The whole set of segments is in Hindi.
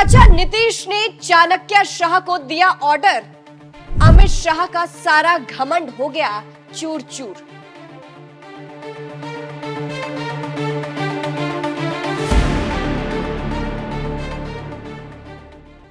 चाचा नीतीश ने चाणक्य शाह को दिया ऑर्डर। अमित शाह का सारा घमंड हो गया चूर चूर।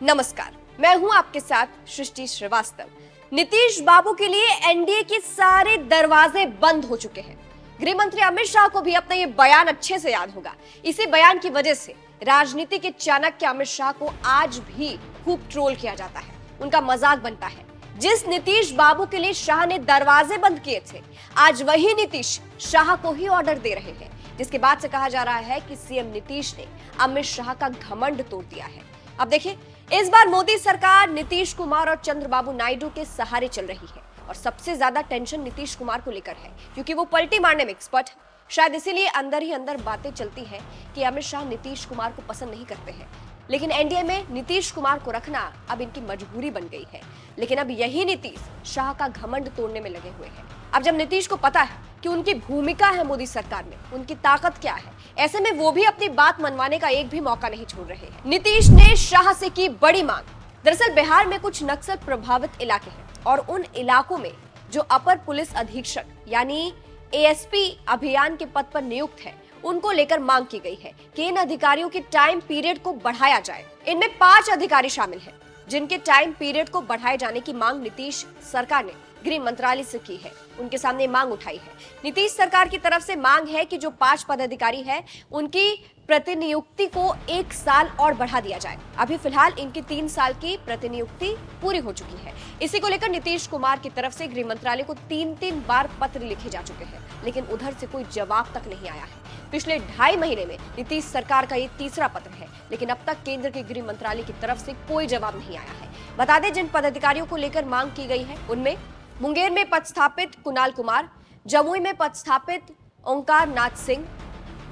नमस्कार, मैं हूं आपके साथ सृष्टि श्रीवास्तव। नीतीश बाबू के लिए एनडीए के सारे दरवाजे बंद हो चुके हैं। गृह मंत्री अमित शाह को भी अपना ये बयान अच्छे से याद होगा। इसी बयान की वजह से राजनीति के चाणक्य अमित शाह को आज भी खूब ट्रोल किया जाता है, उनका मजाक बनता है। जिस नीतीश बाबू के लिए शाह ने दरवाजे बंद किए थे, आज वही नीतीश शाह को ही ऑर्डर दे रहे हैं, जिसके बाद से कहा जा रहा है कि सीएम नीतीश ने अमित शाह का घमंड तोड़ दिया है। अब देखिए, इस बार मोदी सरकार नीतीश कुमार और चंद्रबाबू नायडू के सहारे चल रही है और सबसे ज्यादा टेंशन नीतीश कुमार को लेकर है, क्योंकि वो पलटी मारने में एक्सपर्ट है। शायद इसीलिए अंदर ही अंदर बातें चलती हैं कि अमित शाह नीतीश कुमार को पसंद नहीं करते हैं, लेकिन एनडीए में नीतीश कुमार को रखना अब इनकी मजबूरी बन गई है। लेकिन अब यही नीतीश शाह का घमंड तोड़ने में लगे हुए हैं। अब जब नीतीश को पता है कि उनकी भूमिका है मोदी सरकार में, उनकी ताकत क्या है, ऐसे में वो भी अपनी बात मनवाने का एक भी मौका नहीं छोड़ रहे हैं। नीतीश ने शाह से की बड़ी मांग। दरअसल बिहार में कुछ नक्सल प्रभावित इलाके हैं और उन इलाकों में जो अपर पुलिस अधीक्षक यानी एएसपी अभियान के पद पर नियुक्त है, उनको लेकर मांग की गई है कि इन अधिकारियों के टाइम पीरियड को बढ़ाया जाए। इनमें 5 अधिकारी शामिल हैं, जिनके टाइम पीरियड को बढ़ाए जाने की मांग नीतीश सरकार ने गृह मंत्रालय से की है। उनके सामने मांग उठाई है। नीतीश सरकार की तरफ से मांग है कि जो 5 पदाधिकारी हैं, उनकी प्रतिनियुक्ति को 1 साल और बढ़ा दिया जाए। अभी फिलहाल इनकी 3 साल की प्रतिनियुक्ति पूरी हो चुकी है। इसी को लेकर नीतीश कुमार की तरफ से गृह मंत्रालय को 3 बार पत्र लिखे जा चुके हैं, लेकिन उधर से कोई जवाब तक नहीं आया है। पिछले 2.5 महीने में नीतीश सरकार का ये तीसरा पत्र है, लेकिन अब तक केंद्र के गृह मंत्रालय की तरफ से कोई जवाब नहीं आया है। बता दें, जिन पदाधिकारियों को लेकर मांग की गई है, उनमें मुंगेर में पदस्थापित कुणाल कुमार, जमुई में पदस्थापित ओंकार नाथ सिंह,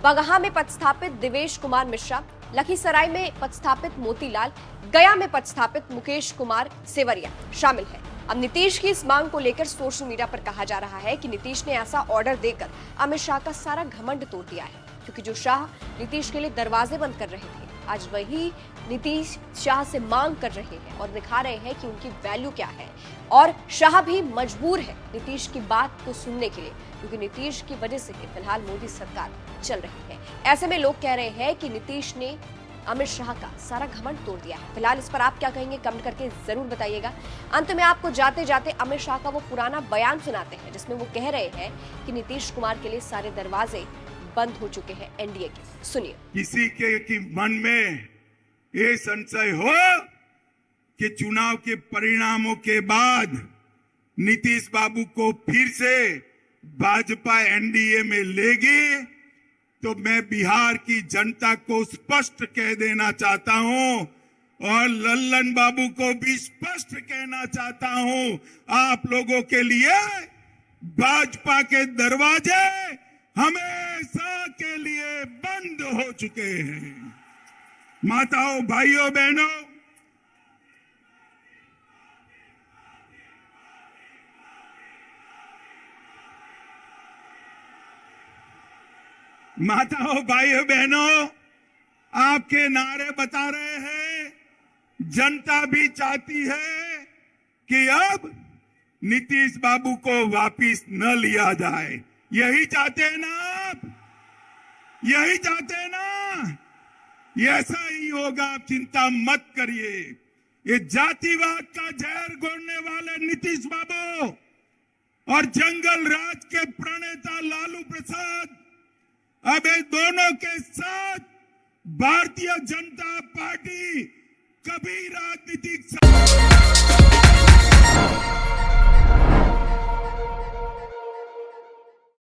बगहा में पदस्थापित दिवेश कुमार मिश्रा, लखीसराय में पदस्थापित मोतीलाल, गया में पदस्थापित मुकेश कुमार सेवरिया शामिल है। अब नीतीश की इस मांग को लेकर सोशल मीडिया पर कहा जा रहा है कि नीतीश ने ऐसा ऑर्डर देकर अमित शाह का सारा घमंड तोड़ दिया है, क्योंकि जो शाह नीतीश के लिए दरवाजे बंद कर रहे थे, आज वही नीतीश शाह से मांग कर रहे हैं और दिखा रहे हैं कि उनकी वैल्यू क्या है। और शाह भी मजबूर है नीतीश की बात को सुनने के लिए, क्योंकि नीतीश की वजह से फिलहाल मोदी सरकार चल रही है। ऐसे में लोग कह रहे हैं कि नीतीश ने अमित शाह का सारा घमंड तोड़ दिया है। फिलहाल इस पर आप क्या कहेंगे, कमेंट करके जरूर बताइएगा। अंत में आपको जाते जाते अमित शाह का वो पुराना बयान सुनाते हैं, जिसमें वो कह रहे हैं कि नीतीश कुमार के लिए सारे दरवाजे बंद हो चुके हैं एनडीए के। सुनिए। किसी के मन में ये संशय हो कि चुनाव के परिणामों के बाद नीतीश बाबू को फिर से भाजपा एनडीए में लेगी, तो मैं बिहार की जनता को स्पष्ट कह देना चाहता हूं और लल्लन बाबू को भी स्पष्ट कहना चाहता हूं, आप लोगों के लिए भाजपा के दरवाजे हमेशा के लिए बंद हो चुके हैं। माताओं, भाइयों, बहनों, माताओं, भाइयों, बहनों, आपके नारे बता रहे हैं, जनता भी चाहती है कि अब नीतीश बाबू को वापिस न लिया जाए। यही चाहते हैं ना आप? यही चाहते हैं ना? ऐसा ही होगा, आप चिंता मत करिए। ये जातिवाद का जहर घोलने वाले नीतीश बाबू और जंगल राज के प्रणेता लालू प्रसाद अब ये दोनों के साथ भारतीय जनता पार्टी कभी राजनीतिक